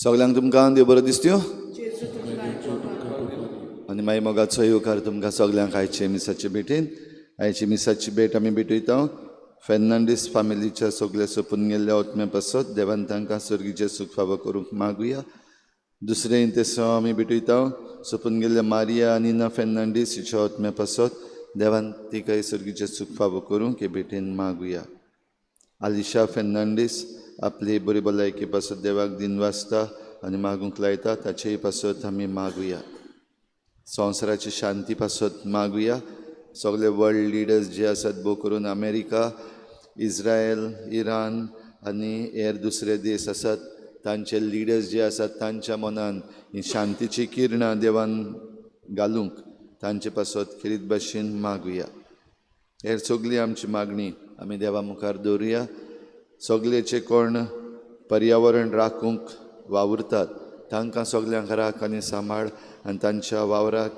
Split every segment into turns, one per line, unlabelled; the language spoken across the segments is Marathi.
सगळ्यांक तुमकां देव बरो दिसत्यो आनी मागीर मोगाचो येवकार तुमकां सगळ्यांक आयचे मिसाचे भेटेन. आयची मिसाची भेट आमी भेटयता फेर्नांडीस फामिलीच्या सगळे सोपून गेल्ल्या ओतम्या पासत देवान तांकां सर्गीचे सुख फावो करूंक मागुया. दुसरे इंतेसो आमी भेटयता सोपून गेल्ल्या मारिया आनी ना फेर्नांडीस हिच्या ओतम्या पासत देवान तिकाय सर्गीचे सुख फावो करूंक हे भेटेन मागुया. आलिशा फेर्नांडीस आपली बरी भलायकी पासत देवाक दिनवासता आनी मागूंक लायता ताचेय पासत आमी मागुया. संवसाराची शांती पासत मागुया. सगळे वर्ल्ड लिडर्स जे आसात भोव करून अमेरिका, इस्रायल, इराण आनी हेर दुसरे देश आसात तांचे लिडर्स जे आसात तांच्या मनान ही शांतीची किरणां देवान घालूंक तांचे पासत खेरीत भाशेन मागुया. हेर सगळी आमची मागणी आमी देवा मुखार दवरुया. सगळेचे कोण पर्यावरण राखूंक वावुरतात तांकां सगळ्यांक राख आनी सांबाळ आनी तांच्या वावराक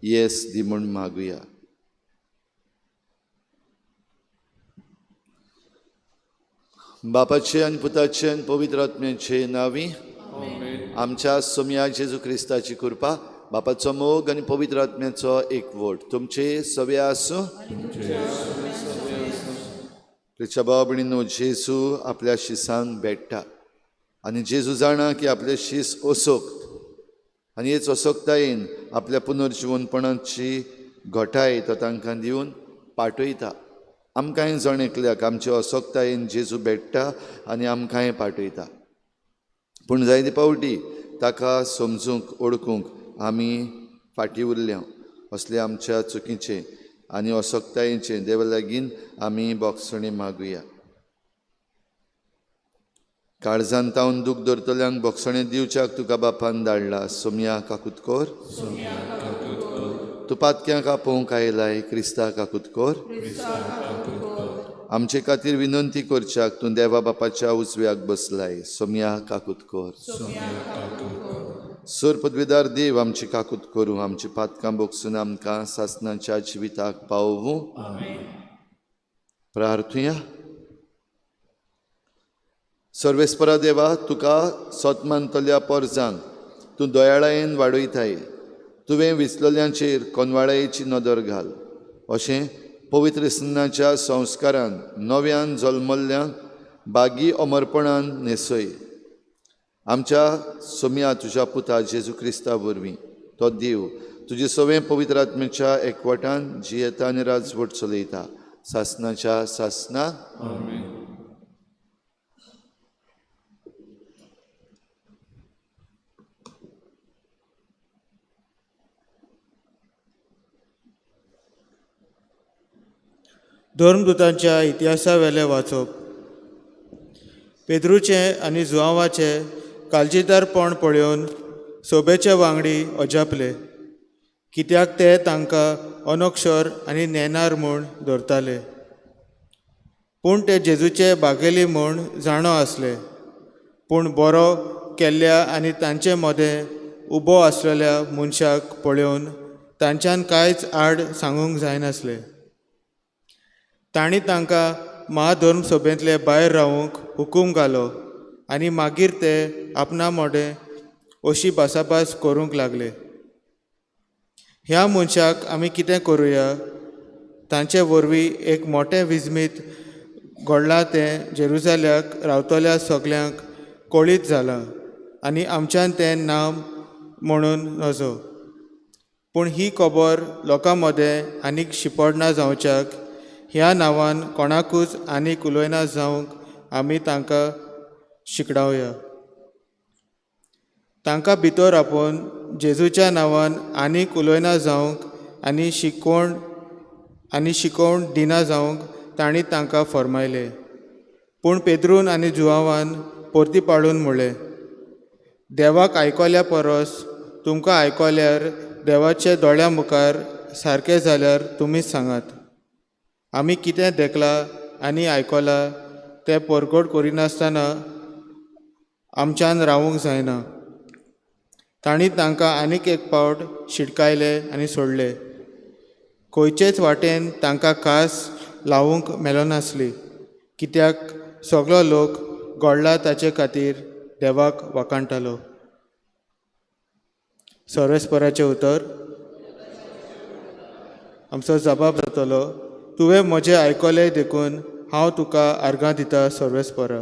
येस दी म्हूण मागुया. बापाचे आनी पुताचे आनी पवित्र आत्म्याचे नांवी आमच्या सोम्या जेजू क्रिस्ताची कृपा, बापाचो मोग आनी पवित्र आत्म्याचो एकवट तुमचे सवे आसूं. प्रिच्या भाव भयणीनो, जेजू आपल्या शिसांक भेटता आनी जेजू जाणा की आपले शीस ओसोक्त आनी हेच ओसोकतायेन आपल्या पुनर्जीवनपणाची घोटाय तो तांकां दिवन पाठयता. आमकांय जण एकल्याक आमचे ओसोकतायेन जेजू भेटता आनी आमकांय पाठयता. पूण जायते पावटी ताका समजूंक ओळखूंक आमी फाटीं उरल्या. असले आमच्या चुकीचे आनी ओसोकतायेचे देवा लागीं आमी बोगसणी मागुया. काळजांत तावन दूख धरतल्यांक बोगसणे दिवच्याक तुका बापान धाडला. सोम्या काकुतकोर, तूं पातक्यांक आपोवंक आयलाय. क्रिस्ता काकुतकोर, आमचे खातीर विनंती करच्याक तूं देवा बापाच्या उजव्याक बसलाय. सोम्या काकुतकोर, सुर पदवीदार देव आमची काकूत करूं. आमची पातकां बोगसून आमकां सासणाच्या जिविताक पावूं. प्रार्थुया. सर्वेस्परा देवा, तुका सोतमानतल्या पोरजांक तूं दोयाळायेन वाडयताय. तुवें विसलल्यांचेर कोनवाळायेची नदर घाल. अशें पवित्र स्नानाच्या संस्कारान नव्यान जल्मल्ल्यांक बागी अमरपणान नेसय. आमच्या सोम्या तुज्या पुता जेजू क्रिस्ता वरवीं तो देव तुजे सवें पवित्र आत्म्याच्या एकवटान जियेता आनी राजवट चलयता सासणाच्या सासणा.
धर्मदुतांच्या इतिहासा वेले वाचप. पेद्रूचे आनी जुआंवाचे काळजीदारपण पळोवन सोबेचे वांगडी अजापले, कित्याक ते तांकां अनक्षर आनी नेनार म्हूण धरताले. पूण ते जेजूचे बागेली म्हूण जाणो आसले. पूण बरो केल्ल्या आनी तांचे मदें उबो आसलेल्या मनशाक पळोवन तांच्यान कांयच आड सांगूंक जायनासलें. तांणी तांकां महाधर्मसभेंतले भायर रावूंक हुकूम घालो आनी मागीर ते आपणा मोडें अशी भासाभास करूंक लागले. ह्या मनशाक आमी कितें करुया? तांचे वरवीं एक मोठें विजमीत घडलां तें जेरुसाल्याक रावतल्या सगल्यांक कळीत जालां आनी आमच्यान तें नांव म्हणून नजो. पूण ही खबर लोकां मदें आनीक शिपडना जावच्याक ह्या नांवान कोणाकूच आनीक उलोयना जावंक आमी तांकां शिकडावया. तांकां भितर आपोवन जेजूच्या नांवान आनीक उलोयना जावंक आनी शिकोवण दिना जावंक तांणी तांकां फरमायलें. पूण पेद्रून आनी जुआंवान परती पाडून म्हणलें, देवाक आयकल्या परस तुमकां आयकल्यार देवाचे दोळ्या मुखार सारकें जाल्यार तुमीच सांगात. आमी कितें देखलां आनी आयकलां तें परगट करिनासतना आमच्यान रावूंक जायना. तांणी तांकां आनीक एक फावट शिटकायले आनी सोडले. खंयचेच वाटेन तांकां कास लावूंक मेलो नासली, कित्याक सगळो लोक घडला ताचे खातीर देवाक वखाणटालो. सर्वेस्पराचें उतर आमचो जबाब जातलो, तुवें म्हजें आयकलें देखून हांव तुका आर्गां दिता सर्वेस्परा.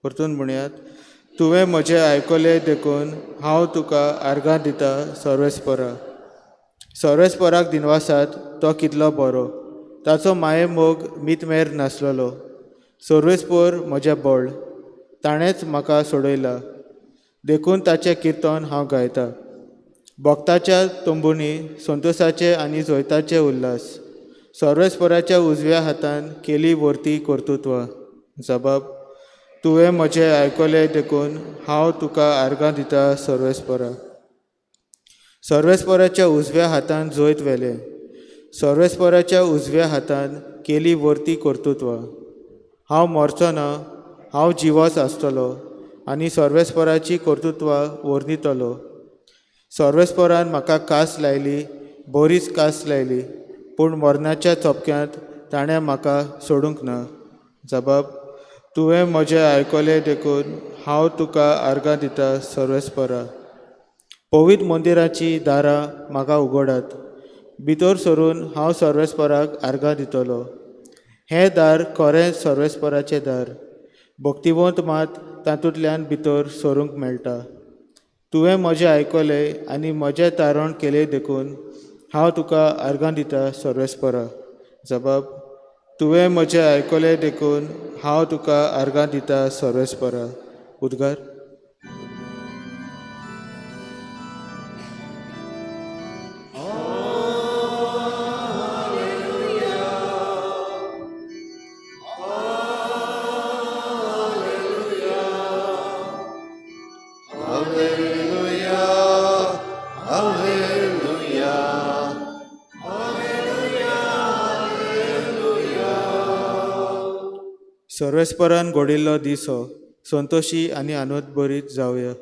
परतून म्हणयात, तुवें म्हजें आयकलें देखून हांव तुका आर्गां दिता सर्वेस्परा. सर्वेस्पराक दिनवासात तो कितलो बरो, ताचो माये मोग मितमेर नासलेलो. सर्वेस्पर म्हजें बळ, ताणेंच म्हाका सोडयला, देखून ताचें किर्तन हांव गायतां. भोगताच्या तोंबुनी संतोशाचे आनी जोयताचे उल्हास, सर्वेस्पराच्या उजव्या हातान केली वर्ती कर्तुत्वां. जबाब, तुवें म्हजें आयकलें देखून हांव तुका आर्गां दिता सर्वेस्परा. सर्वेस्पराच्या उजव्या हातान जोयत व्हेलें, सर्वेस्पराच्या उजव्या हातान केली वर्ती कर्तुत्वां. हांव मरचो ना, हांव जिवोच आसतलो आनी सर्वेस्पराची कर्तुत्वां वर्णितलो. सर्वेस्परान म्हाका कास लायली, बरीच कास लायली, पूण मरणाच्या चोपक्यांत ताणें म्हाका सोडूंक ना. जबाब, तुवें म्हजें आयकलें देखून हांव तुका आर्गां दिता सर्वेस्परा. पवित्र मंदिराची दारां म्हाका उगडात, भितर सरून हांव सर्वेस्पराक आर्गां दितलो. हें दार खरें सर्वेस्पराचें दार, भक्तिवंत मात तातूंतल्यान भितर सरूंक मेळटा. तुवें म्हजें आयकलें आनी म्हजें तारण केलें देखून हांव तुका आर्गां दिता सर्वेस्परा. जबाब, तुवें म्हजें आयकलें देखून हांव तुका आर्गां दिता सर्वेस्परा. उद्गार. सर्वेस्परान घोडिल्लो दीस हो संतोशी आनी आनंदभरीत जावया.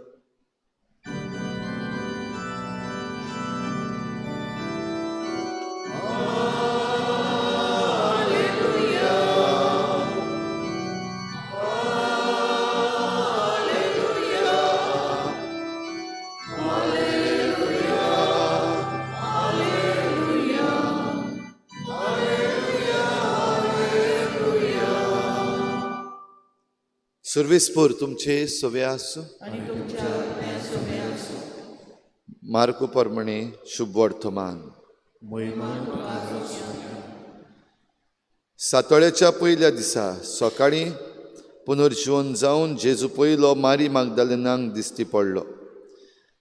सर्वेस्पर तुमचे सोवे आसूं. मार्को प्रमाणे शुभ वर्तमान. सातोळ्याच्या पयल्या दिसा सकाळीं पुनर्जीवन जावन जेजू पयलो मारी मागदलेनाक दिश्टी पडलो.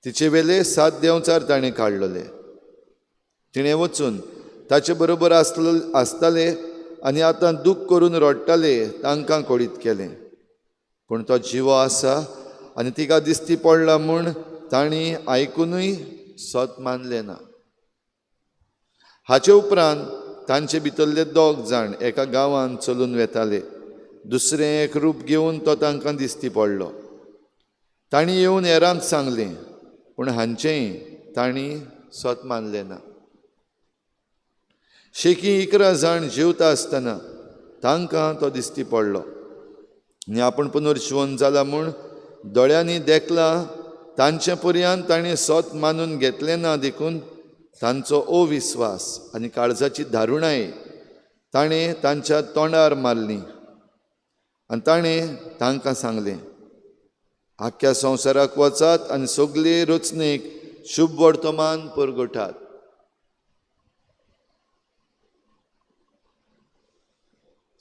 तिचे वेले 7 देंवचार ताणें काडलेले. तिणें वचून ताचे बरोबर आसताले आनी आतां दूख करून रडटाले तांकां कळीत केलें. पूण तो जिवो आसा आनी तिका दिश्टी पडला म्हूण तांणी आयकुनूय सोत मानलें ना. हाचे उपरांत तांचे भितरले 2 जाण एका गांवांत चलून वेताले. दुसरें एक रूप घेवन तो तांकां दिश्टी पडलो. तांणी येवन हेरांक सांगलें, पूण हांचेंय तांणी सोत मानलें ना. शेकी 11 जाण जेवता आसतना तांकां तो दिश्टी पडलो आनी आपूण पुनर्जीवन जाला म्हूण दोळ्यांनी देखलां तांचे पर्यंत ताणें सोत मानून घेतलें ना. देखून तांचो अविस्वास आनी काळजाची धारुणाय ताणें तांच्या तोंडार मारली. आनी ताणें तांकां सांगलें, आख्ख्या संवसाराक वचात आनी सगळे रचनेक शुभ वर्तमान परगटात.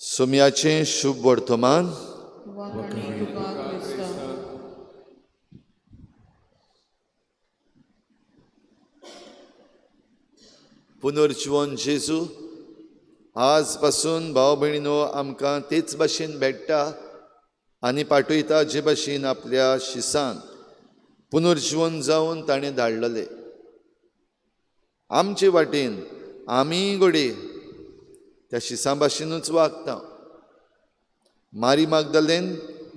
सोमयाचें शुभ वर्तमान. पुनर्जीवन जेजू आज पासून भाव भयणीनो आमकां तेच भाशेन भेटता आनी पाठयता जे भाशेन आपल्या शिसांक पुनर्जीवन जावन ताणें धाडलेलें. आमचे वाटेन आमी घोडे त्या शिसां भाशेनूच वागता. मारी मागदलेन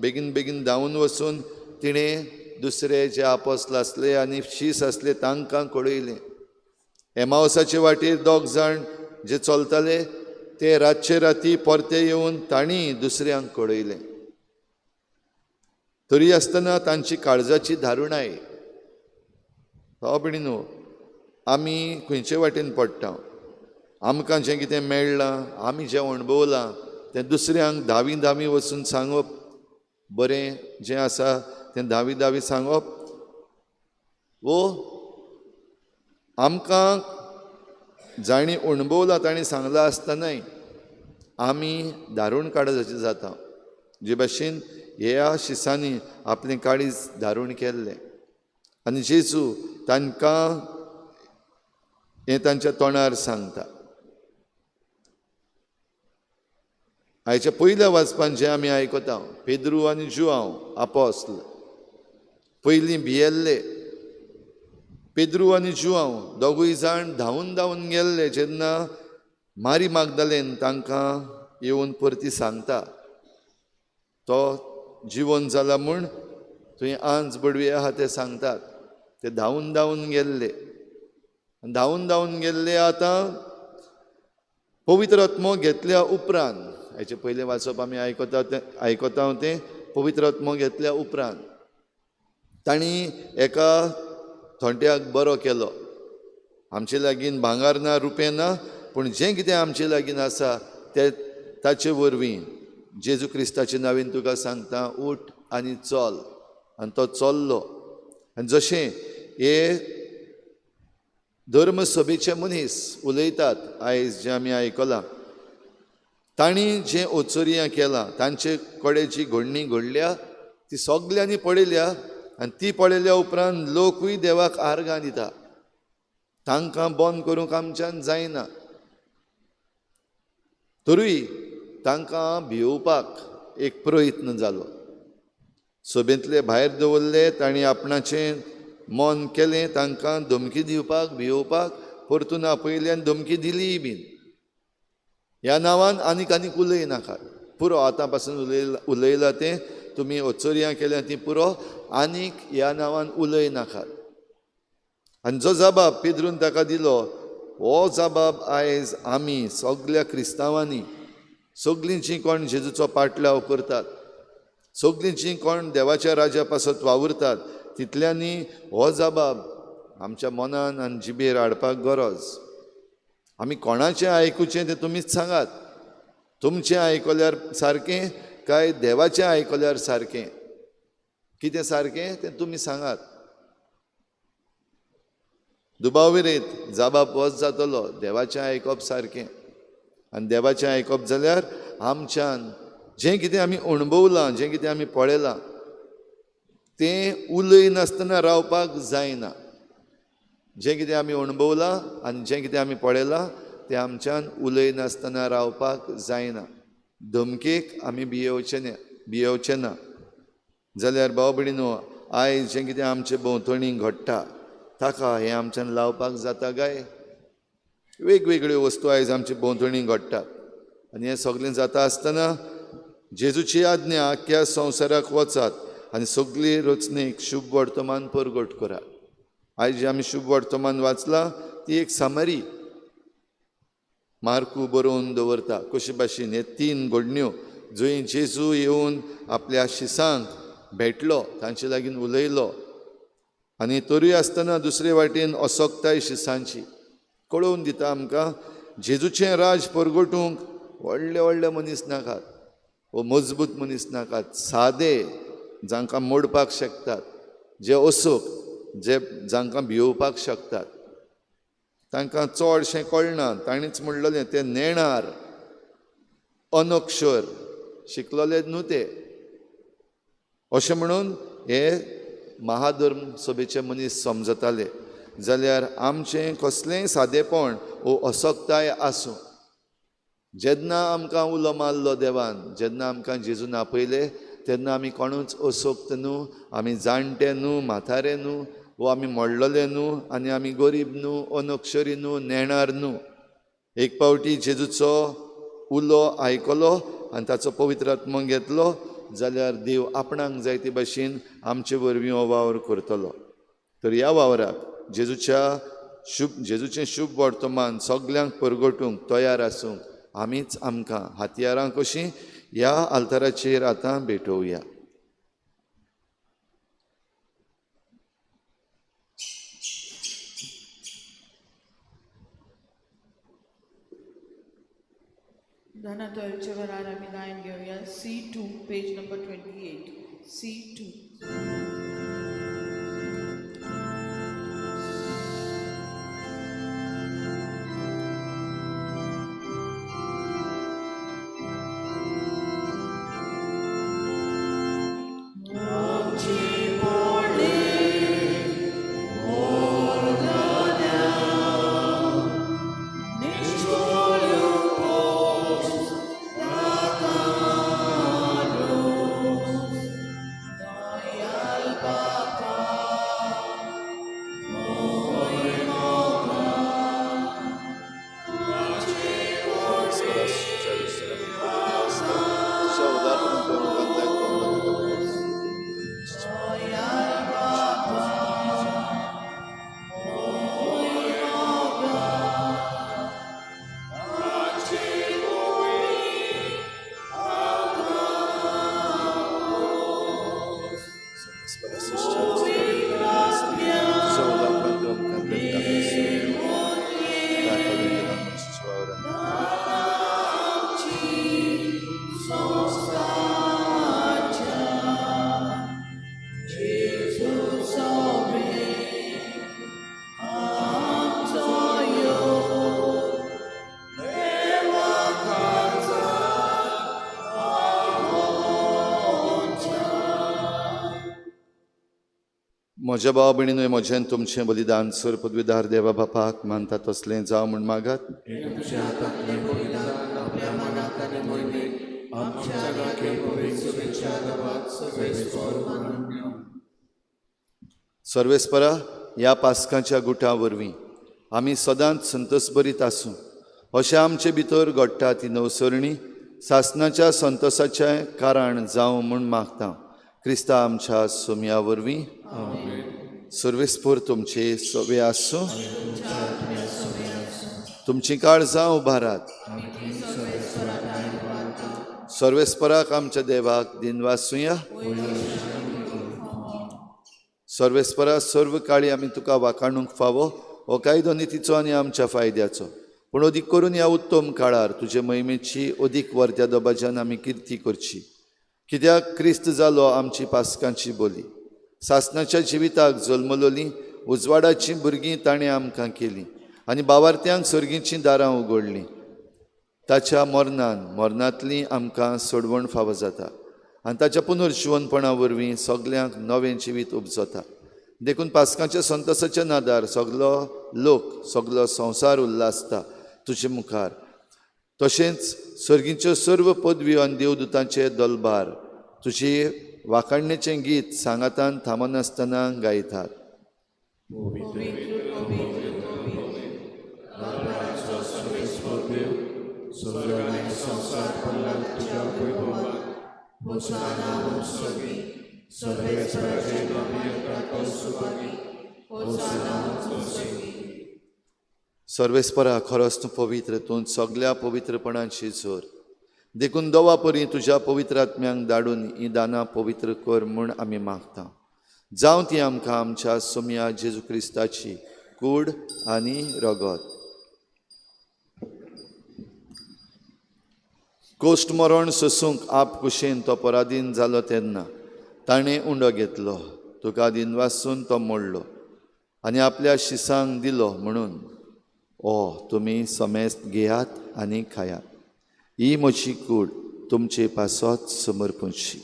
बेगीन बेगीन धांवन वचून तिणें दुसरे जे आपोस्ल आसले आनी शीस आसले तांकां कळयलें. एमावसाचे वाटेर 2 जाण जे चलताले ते रातचे राती परते येवन तांणी दुसऱ्यांक कळयलें. तरी आसतना तांची काळजाची धारुणाय भाव भयणीनो, आमी खंयचे वाटेन पडटा, आमकां जें कितें मेळ्ळां, आमी जें अणभवलां तें दुसऱ्यांक धावी धावी वचून सांगप, बरें जें आसा तें धावी धावी सांगप, वो आमकां जाणी अणभवला ताणी सांगला आसतनाय आमी दारूण काडपाचें जाता. जे भाशेन ह्या शिसांनी आपलें काळीज दारूण केल्लें आनी जेजू तांकां हें तांच्या तोंडार सांगता. आयच्या पयल्या वाचपान जें आमी आयकता, पेद्रू आनी जुआंव आपोस्तल पयलीं भियेल्ले. पेद्रू आनी जुआंव दोगूय जाण धांवून धांवून गेल्ले जेन्ना मारी मागदलेन तांकां येवन परती सांगता तो जिवन जाला म्हूण थंय आंज बडवे आहा ते सांगतात. ते धांवून धांवून गेल्ले, धांवून धांवून गेल्ले. आतां पवित्र आत्मो घेतल्या उपरांत, हाचे पयलें वाचप आमी आयकता तें पवित्र आत्मो घेतल्या उपरांत तांणी एका थोंट्याक बरो केलो. आमचे लागीं भांगार ना, रुपें ना, पूण जें कितें आमचे लागीं आसा तें ताचे वरवीं जेजू क्रिस्ताच्या नांवान तुका सांगता, उठ आनी चल. आनी तो चल्लो. आनी जशें हे धर्म सभेचे मनीस उलयतात आयज जें आमी आयकलां, तांणी जें ओचोरियां केलां, तांचे कडेन जी घडणी घडल्या ती सगल्यांनी पळयल्या. आनी ती पळयल्या उपरांत लोकूय देवाक आर्गां दिता. तांकां बंद करूंक आमच्यान जायना. तरूय तांकां भिवपाक एक प्रयत्न जालो. सभेंतले भायर दवरले, तांणी आपणाचें मन केलें तांकां धमकी दिवपाक, भिवपाक. परतून आपयली आनी धमकी दिलीय बीन. ह्या नांवान आनीक उलय नाकात. पुरो आतां पासून उलयलां तें तुमी ओचोरियां केल्या ती पुरो, आनीक ह्या नांवान उलय नाकात. आनी जो जबाब पेद्रून ताका दिलो, हो जबाब आयज आमी सगल्या क्रिस्तांवांनी, सगलीं जीं कोण जेजूचो पाटलाव करतात, सगलीं जीं कोण देवाच्या राज्या पासत वावुरतात, तितल्यांनी हो जबाब आमच्या मनान आनी जिबेर हाडपाक गरज. आमी कोणाचें आयकुचें तें तुमीच सांगात. तुमचें आयकल्यार सारकें काय देवाचें आयकल्यार सारकें? कितें सारकें तें तुमी सांगात. दुबाविरेत जबाब होच जातलो, देवाचें आयकप सारकें. आनी देवाचें आयकप जाल्यार आमच्यान जें कितें आमी अणभवलां, जें कितें आमी पळयलां, तें उलय नासतना रावपाक जायना. जें कितें आमी अणभवलां आनी जें कितें आमी पळयलां तें आमच्यान उलय नासतना रावपाक जायना. धमकेक आमी भियेवचे ना. जाल्यार भाव भयणीनो, आयज जें कितें आमचे भोंवतणी घडटा ताका हें आमच्यान लावपाक जाता काय? वेगवेगळ्यो वस्तू आयज आमचे भोंवतणी घडटात. आनी हें सगळें जाता आसतना जेजूची आज्ञा आख्ख्या संवसाराक वचात आनी सगळी रचनेक शुभ वर्तमान परगट करात. आयज जें आमी शुभ वर्तमान वाचलां ती एक सामरी मार्कू बरोवन दवरता. कशे भाशेन हे 3 घडण्यो जंय जेजू येवन आपल्या शिसांक भेटलो, तांचे लागीं उलयलो. आनी तरूय आसतना दुसरे वाटेन असोकताय शिसांची कळोवन दिता आमकां जेजूचें राज परगटूंक व्हडले व्हडले मनीस नाकात, वो मजबूत मनीस नाकात. सादे जांकां मोडपाक शकतात, जे असोक, जे जांकां भिवपाक शकतात, तांकां चडशें कळना. तांणीच म्हणलेलें ते नेणार, अनक्षर, शिकलोले न्हू ते. अशें म्हणून हे महाधर्म सभेचे मनीस समजताले. जाल्यार आमचें कसलेंय सादेपण वो असोकताय आसूं. जेन्ना आमकां उलो मारलो देवान, जेन्ना आमकां जेजून आपयले, तेन्ना आमी कोणूच असोक्त न्हू, आमी जाणटे न्हू, म्हातारे न्हू, वो आमी मोडलेले न्हू, आनी आमी गरीब न्हू, अनक्षरी न्हू, नेणार न्हू. एक पावटी जेजूचो उलो आयकलो आनी ताचो पवित्र आत्मो घेतलो जाल्यार देव आपणाक जाय ते भाशेन आमचे वरवीं हो वावर करतलो. तर ह्या वावराक जेजूचें शुभ वर्तमान सगल्यांक परगटूंक तयार आसूंक आमीच आमकां हातयारां कशीं ह्या आल्ताराचेर आतां भेटोवया.
धनातळचे वरार आम्ही लायन घेऊया. C2 page number 28. C2.
म्हज्या भाव भयणीनूय म्हजें तुमचें बलिदान सर पदवीदार देवा बापाक मानता तसलें जावं म्हण मागात. सर्वेस्परा, ह्या पास्काच्या गुटा वरवीं आमी सदांच संतोश भरीत आसूं अशें आमचे भितर घडटा ती नवसरणी सासणाच्या संतोशाचें कारण जावं म्हूण मागता. क्रिस्ता आमच्या सोम्या वरवीं. सर्वेस्पर तुमचे सोबे आसूं. तुमची काळजां उबारात. सर्वेस्पराक आमच्या देवाक दिनवासूया. सर्वेस्परा, सर्व काळी आमी तुका वाखाणूंक फावो हो कायदो नितीचो आनी आमच्या फायद्याचो. पूण अदीक करून ह्या उत्तम काळार तुजे महिमेची अदीक वर्त्या दबाज्यान आमी किर्ती करची. कित्याक क्रिस्त जालो आमची पास्कांची बोली. सासणाच्या जिविताक जल्मलोलीं उजवाडाचीं भुरगीं ताणें आमकां केलीं आनी बावार्थ्यांक सर्गीचीं दारां उगडलीं. ताच्या मरणांतलीं आमकां सोडवण फावो जाता आनी ताच्या पुनर्जीवनपणा वरवीं सगल्यांक नवें जिवीत उपजता. देखून पास्कांच्या संतोशाच्या नादार सगलो लोक सगलो संवसार उल्हासता तुजे मुखार. तशेंच सर्गीच्यो सर्व पदव्यो आनी देवदूतांचे दलबार तुजी वाखाणणेचें गीत सांगातान थांबनासतना गायतात. सर्वेस्परा, खरोच तूं पवित्र, तूं सगल्या पवित्रपणाची जोर. देखून दोवा परी तुज्या पवित्र आत्म्यांक धाडून ही दानां पवित्र कर म्हूण आमी मागता. जावं ती आमकां आमच्या सोम्या जेजू क्रिस्ताची कूड आनी रगत. कोश्ट मरण सोसूंक आप कुशेन तो पराधीन जालो तेन्ना ताणें उंडो घेतलो. तुका दिनवासून तो मोडलो आनी आपल्या शिसांक दिलो म्हणून तुमी समेस्त घेयात आनी खायात. ही म्हजी कूड तुमचे पासत समर्पूची.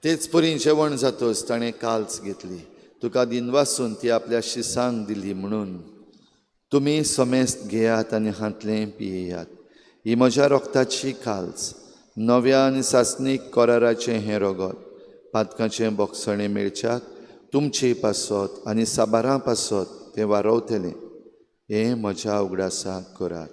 तेच परी जेवण जातोच ताणें काल्च घेतली. तुका दिनवासून ती आपल्या शिसांक दिली म्हणून तुमी समेस्त घेयात आनी हातलें पियेयात. ही म्हज्या रोगताची काल्च, नव्या आनी सासणीक कराराचें हें रगत. पातकाचें बोगसणें मेळच्याक तुमचे पासत आनी साबारां पासत तें वारवतलें. हें म्हज्या उगडासाक करात.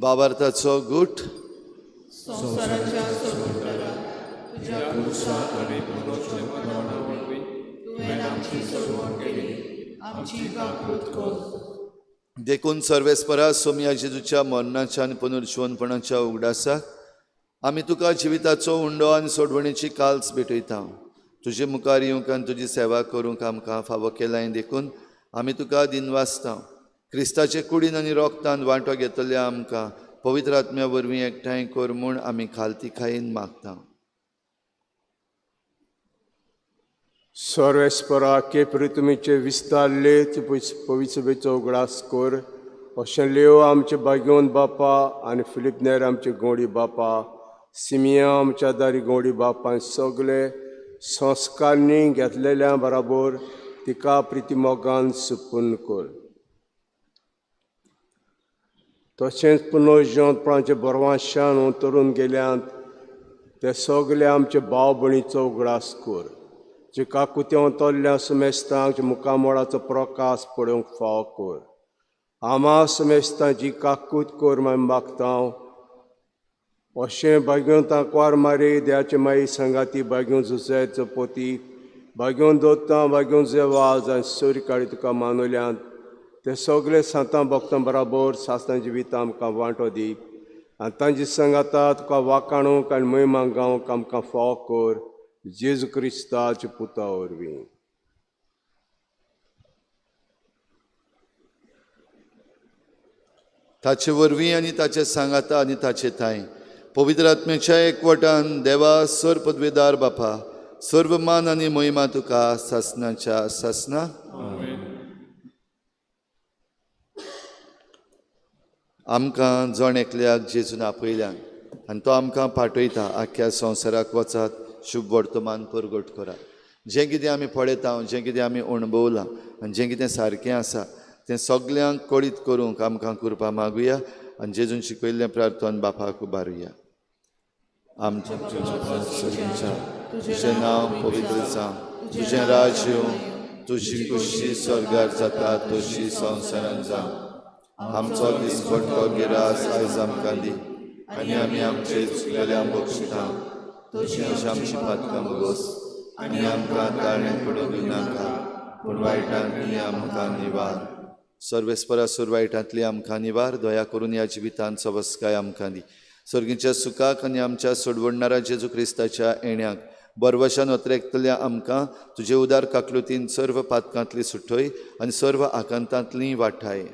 भावार्थाचो गुट
संसाराच्या सोडवणारा तुझ्या पुरुषाक आणि मनोचे मनावरवी तुवें आमची सोडवण केली, आमची काकूत कर.
देखून सर्वेस्परा सोम्या जेजूच्या मरणाच्या आणि पुनर्जीवनपणाच्या उगडासाक आमी तुका जिविताचो उंडो आनी सोडवणेची काल्स भेटयता. तुजे मुखार येवंक आनी तुजी सेवा करूंक आमकां फावो केलाय देखून आमी तुका दिनवासता. क्रिस्ताचे कुडीन आनी रोगतान वांटो घेतल्या आमकां पवित्र आत्म्या वरवीं एकठांय कर म्हूण आमी खालतीकायेन मागता.
सर्वेस्परा केपरी तुमीचे विस्तारले पवित्रसभेचो उगडास कर. अशें लेव आमचे बागेवन बापा आनी फिलिप नेर आमचे गोडी बापा, सिमिया आमच्या दारी गोडी बापा सगळे संस्कारनी घेतलेल्या बराबर तिका प्रितीमोगान सुपून कर. तशेंच पुनर्जीवनपणाचे बरवाशान उतरून गेल्यांत ते सगळे आमचे भाव भयणीचो उगडास कर. जे काकुत्यां तोल्ल्या सुमेस्तांक मुखामोळाचो प्रकाश पळोवंक फाव कर. आमा सुमेस्तांची काकूत कर म्हण मागता. अशें भाग्यवंतां क्वार मारी देवाचे माई संगाती भाग्यवंत जुसेचो पोती भाग्यवंत दोत्तां भाग्यवंत जेवाज आनी सूर्य काळी तुका मानुल्यांत ते सगळे सांतां भक्तां बराबर सासणां जिवितां आमकां वांटो दी आनी तांची संगाता तुका वाखाणूंक आनी महिमा गावंक आमकां फाव कर. जेजू क्रिस्ताचे पुता वरवीं.
ताचे वरवीं आनी ताचे सांगाता आनी ताचे थाय पवित्र आत्म्याच्या एकवटान देवा सर पदवेदार बापा सर्व मान आनी महिमा तुका सासणाच्या सासना. आमकां जण एकल्याक जेजून आपयल्यान आनी तो आमकां पाठयता आख्या संवसाराक वचात शुभ वर्तमान परगट करात. जें कितें आमी पळयता, जें कितें आमी अणभवलां आनी जें कितें सारकें आसा तें सगल्यांक कळीत करूंक आमकां कृपा मागुया आनी जेजून शिकयल्लें प्रार्थना बापाक उबारुया. आमच्या तुजें नांव पवित्र जावं, तुजें राज्य येवं, तुजी खुशी स्वर्गार जाता तशी संवसारांत जावं. आमचो दिसपट्टो गिरास आयज आमकां दी आनी आमी आमचे चुकलेल्यांक बक्षिता तशी आमची पातकां बगोस आनी आमकां ताळ्यान पडूंक दिनाका पूण वायटांतली आमकां निवार. सर्वेस्परा सुर वायटांतली आमकां निवार. दया करून ह्या जिवितांत सवस्काय आमकां दी. सर्गीच्या सुखाक आनी आमच्या सोडवणाऱ्या जेजू क्रिस्ताच्या येण्याक बरवशान वतरेकतल्या आमकां तुजे उदार काकलुतीन सर्व पातकांतली सुटय आनी सर्व आकांतांतली वाठाय.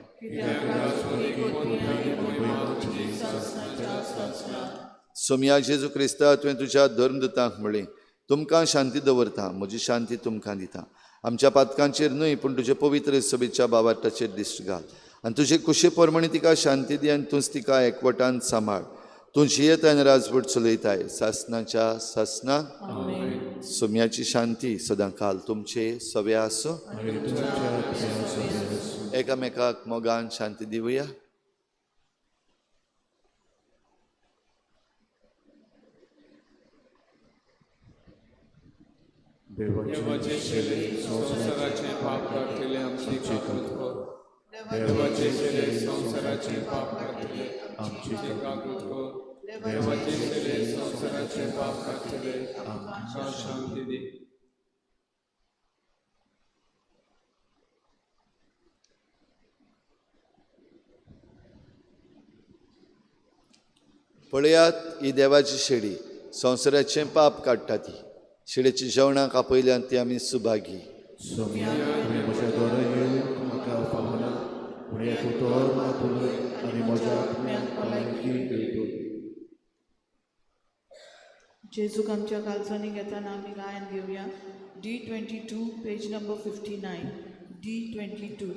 सोम्या जेजू क्रिस्ता तुवें तुज्या धर्मदूतांक म्हणलें तुमकां शांती दवरता, म्हजी शांती तुमकां दिता. आमच्या पातकांचेर न्हय पूण तुजे पवित्र सभेच्या बाबार्ताचेर दिश्ट घाल आनी तुजे कुशे परमणी तिका शांती दी आनी तूंच तिका एकवटान सांबाळ. तूं जियेत आनी राजवट चलयताय सासणाच्या सासना. सोम्याची शांती सदां काल तुमचे सवे आसो. एकामेकाक मोगान शांती दिवया.
देवाचे शेले संसाराचे पाप करतले आमची काकूत कर. देवाचे शेले संसाराचे पाप करतले आमची काकूत कर. देवाचे शेले संसाराचे पाप करतले आमकां शांती दी.
पळयात ही देवाची शेळी संवसाराचें पाप काडटा ती. शेळेची जेवणाक आपयल्यान ती आमी सुभागी.
जेजूक आमच्या कालचांनी घेताना आमी गायन घेवया. D22 page number 59. D22.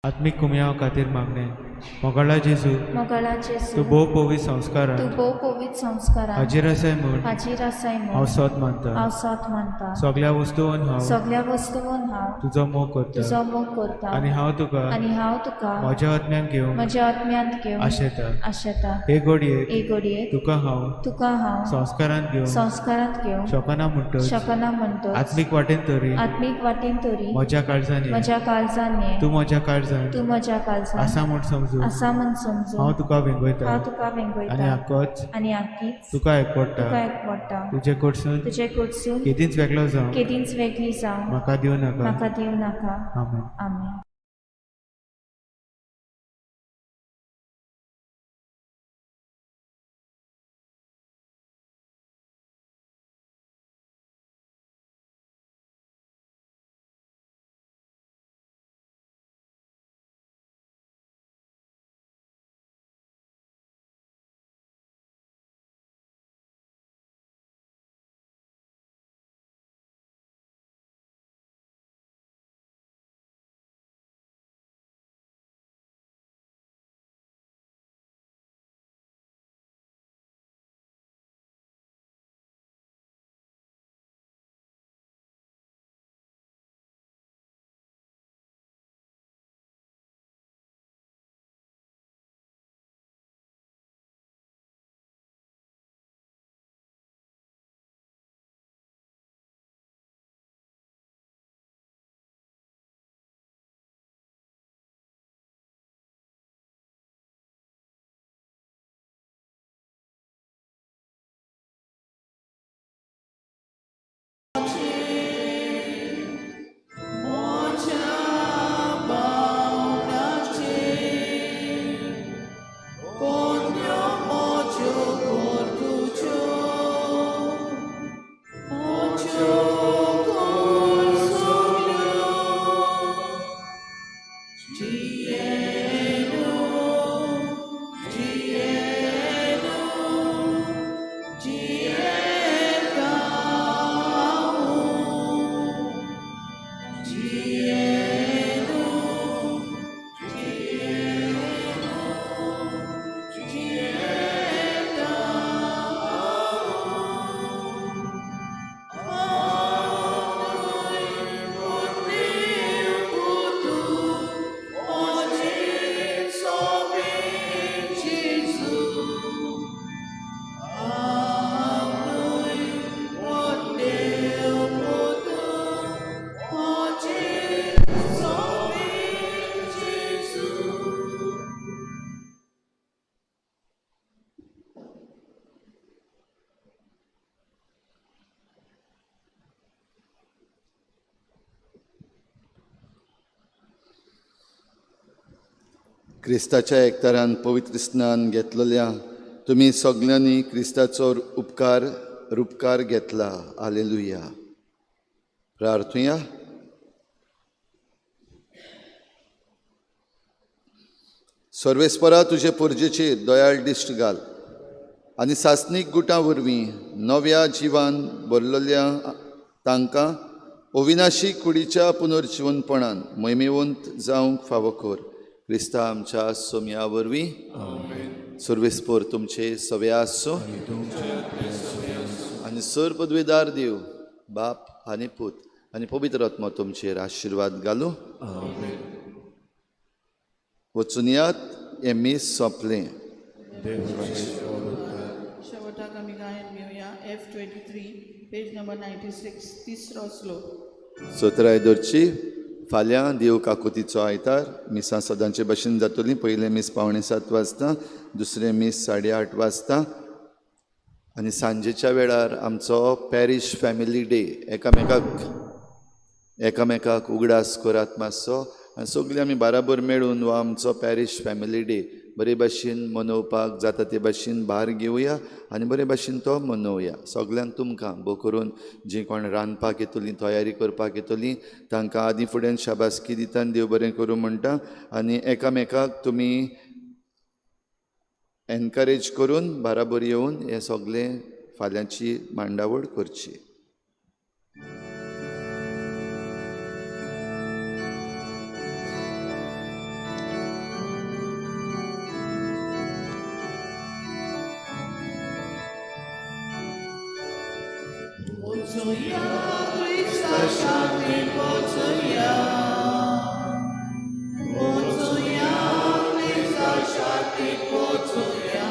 आत्मीक कुमयाव खातीर मागणें. मोगाळा जेजू
मोगाळा
तूं
जेजू
भोव पवित्र संस्कारान
तूं भोव पवित्र संस्कारान
हाजीर आसाय म्हूण
हाजीर आसाय
हांव
म्हूण
सोत मानता
हांव सोत मानता
सगळ्या वस्तूंन हांव
सगळ्या वस्तूंन हांव
तुजो मोग करता
तुजो मोग करता
आनी हांव तुका
आनी हांव तुका
म्हज्या आत्म्यान घेवन
म्हज्या आत्म्यांत घेवन
आशेता
आशेता
हे घडयेक
एक घडयेक
तुका हांव
तुका हांव
संस्कारान घेवन
संस्कारांत घेवन
शकना म्हणटच
शकना म्हणटच
आत्मीक वाटेन तरी
आत्मीक वाटेन तरी
म्हज्या काळजांनी
म्हज्या काळजान ये
तूं म्हज्या काळजांत
तूं म्हज्या काळजान
आसा म्हूण समजून
आसा म्हूण समजून
हांव तुका वेंगयता
हांव तुका
आनी
वेंगयता
आक्कोच
आनी आख्खीच
तुका एकवडटा
तुका एकवडटा
तुजे कडसून
तुजे कडसून
केदींच वेगळो जावं
केदींच वेगळी जावं
म्हाका दिवं नाका
म्हाका दिवं नाका
आमेन
आमेन.
क्रिस्ताच्या एकतारान पवित्र स्नान घेतलेल्या तुमी सगळ्यांनी क्रिस्ताचो उपकार घेतला. हालेलुया. प्रार्थुया. सर्वेस्परा तुजे पुर्जेचेर दयाळ दिश्ट घाल आनी सासनीक गुटां वरवीं नव्या जिवान भरलेल्या तांकां अविनाशी कुडीच्या पुनर्जिवनपणान मैमेवंत जावंक फावो कर. क्रिस्ता आमच्या सोम्या वरवीं. सर्वेस्पर तुमचे सवे आसो आनी सर पदवेदार देव बाप आनी पूत आनी पवित्र आत्मा तुमचेर आशिर्वाद घालूं. वचून यात हें मीस सोंपलें.
शेवटाक आमी गायन घेवया F23 पेज नंबर 96 तिसरो श्लोक.
सतरायदरची फाल्यां देव काकुतीचो आयतार मिसां सदांचे भशेन जातलीं. पयलें मीस 6:45 वाजता, दुसरें मीस 8:30 वाजता आनी सांजेच्या वेळार आमचो पॅरीश फॅमिली डे. एकामेकाक उगडास करात मातसो आनी सगळीं आमी बाराबर मेळून हो आमचो पॅरीश फॅमिली डे बरे भाशेन मनोवपाक जाता ते भाशेन भार घेवया आनी बरे भाशेन तो मनोवया. सगळ्यांक तुमकां भोव करून जीं कोण रांदपाक येतलीं, तयारी करपाक येतलीं, तांकां आदीं फुडें शाबासकी दिता आनी देव बरें करूं म्हणटा. आनी एकामेकाक तुमी एनकरेज करून बाराबर येवन हें सगळें फाल्यांची मांडावळ करची.
Pocuja, Krista Shakti Pocuja. Pocuja, Krista Shakti Pocuja.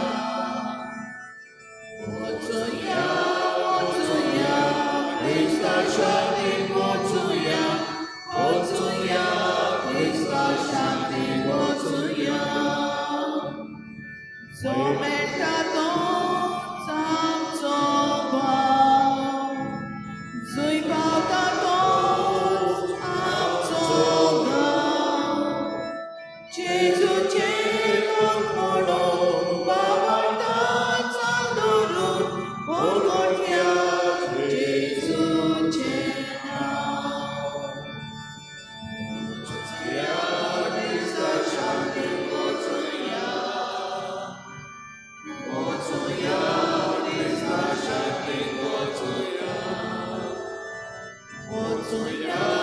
Pocuja, Pocuja, Krista Shakti Pocuja. Pocuja, Krista Shakti Pocuja. Zometato samco bał, zujbałtato amco gał. Jezu cielo mono, bawata candorun, pogotia Jezu ciela. Pocuja, Krista Shakti Pocuja. Pocuja, Krista Shakti Pocuja. Pocuja,